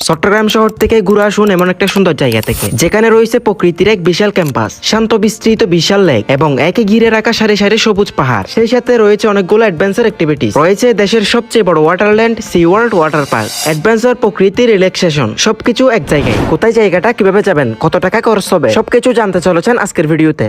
চট্টগ্রাম শহর থেকে ঘুরে আসুন এমন একটা সুন্দর জায়গা থেকে, যেখানে রয়েছে প্রকৃতির এক বিশাল ক্যাম্পাস, শান্ত বিস্তৃত বিশাল লেক এবং একে ঘিরে রাখা সারি সারি সবুজ পাহাড়। সেই সাথে রয়েছে অনেকগুলো অ্যাডভেঞ্চার অ্যাক্টিভিটিস। রয়েছে দেশের সবচেয়ে বড় Waterland Sea World Water Park. Adventure, প্রকৃতি, রিল্যাক্সেশন সবকিছু এক জায়গায়। কোথায় জায়গাটা, কিভাবে যাবেন, কত টাকা খরচ হবে, সবকিছু জানতে চলেছেন আজকের ভিডিওতে।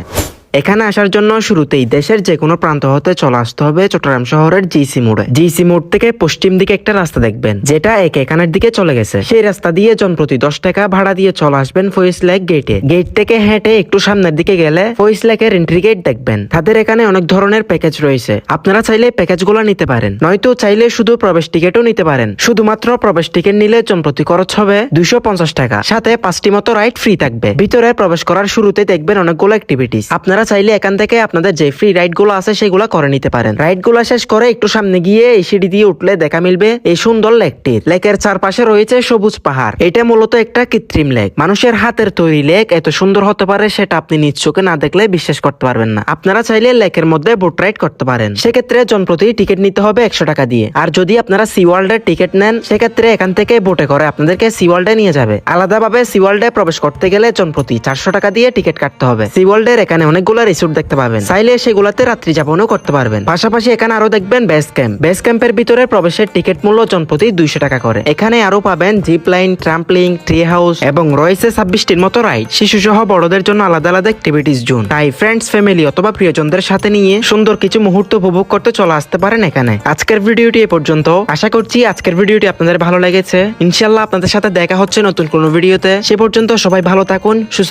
এখানে আসার জন্য শুরুতেই দেশের যে কোনো প্রান্ত হতে চলে আসতে হবে চট্টগ্রাম শহরের জিসি মোড়ে। জিসি মোড় থেকে পশ্চিম দিকে একটা রাস্তা দেখবেন, যেটা এখানের দিকে চলে গেছে। সেই রাস্তা দিয়ে জনপ্রতি 10 টাকা ভাড়া দিয়ে চলে আসবেন ফয়েজ লেক গেটে। গেট থেকে হেঁটে একটু সামনের দিকে গেলে ফয়েজ লেকের এন্ট্রি গেট দেখবেন। তাদের এখানে অনেক ধরনের প্যাকেজ রয়েছে, আপনারা চাইলে প্যাকেজগুলো নিতে পারেন, নয়তো চাইলে শুধু প্রবেশ টিকিটও নিতে পারেন। শুধুমাত্র প্রবেশ টিকিট নিলে জনপ্রতি খরচ হবে 250 টাকা, সাথে 5টি মতো রাইড ফ্রি থাকবে। ভিতরে প্রবেশ করার শুরুতে দেখবেন অনেকগুলো অ্যাক্টিভিটিস। আপনারা চাইলে এখান থেকে আপনাদের যে ফ্রি রাইড গুলো আছে সেগুলো করে নিতে পারেন। রাইড গুলো শেষ করে একটু সামনে গিয়ে এই সিঁড়ি দিয়ে উঠলে দেখা মিলবে এই সুন্দর লেকটি। লেকের চারপাশে রয়েছে সবুজ পাহাড়। এটা মূলত একটা কৃত্রিম লেক, মানুষের হাতের তৈরি লেক। এত সুন্দর হতে পারে সেটা আপনি নিজ চোখে না দেখলে বিশ্বাস করতে পারবেন না। আপনারা চাইলে লেকের মধ্যে বোট রাইড করতে পারেন, সেক্ষেত্রে জনপ্রতি টিকিট নিতে হবে 100 টাকা দিয়ে। আর যদি আপনারা সি ওয়ার্ল্ডের টিকিট নেন, সেক্ষেত্রে এখান থেকে বোটে করে আপনাদেরকে সি ওয়ার্ল্ডে নিয়ে যাবে। আলাদাভাবে সি ওয়ার্ল্ডে প্রবেশ করতে গেলে জনপ্রতি 400 টাকা দিয়ে টিকিট কাটতে হবে। সি ওয়ার্ল্ডের এখানে অনেকগুলো রিসোর্ট দেখতে পাবেন, চাইলে সেগুলাতে রাত্রি যাপনও করতে পারবেন। পাশাপাশি এখানে আরো দেখবেন বেস ক্যাম্প। বেস ক্যাম্পের ভিতরে প্রবেশের টিকিট মূল্য জনপ্রতি 200 টাকা করে। এখানে আরো পাবেন জিপ লাইন, ট্রাম্পলিং, ট্রি হাউস এবং রয়েছে 26টির মতো রাইড। শিশু সহ বড়দের জন্য আলাদা আলাদা অ্যাক্টিভিটিস জোন। তাই ফ্রেন্ডস, ফ্যামিলি অথবা প্রিয়জনদের সাথে নিয়ে সুন্দর কিছু মুহূর্ত উপভোগ করতে চলে আসতে পারেন এখানে। আজকের ভিডিওটি এ পর্যন্ত। আশা করছি আজকের ভিডিওটি আপনাদের ভালো লেগেছে। ইনশাআল্লাহ আপনাদের সাথে দেখা হচ্ছে নতুন কোনো ভিডিওতে। সে পর্যন্ত সবাই ভালো থাকুন, সুস্থ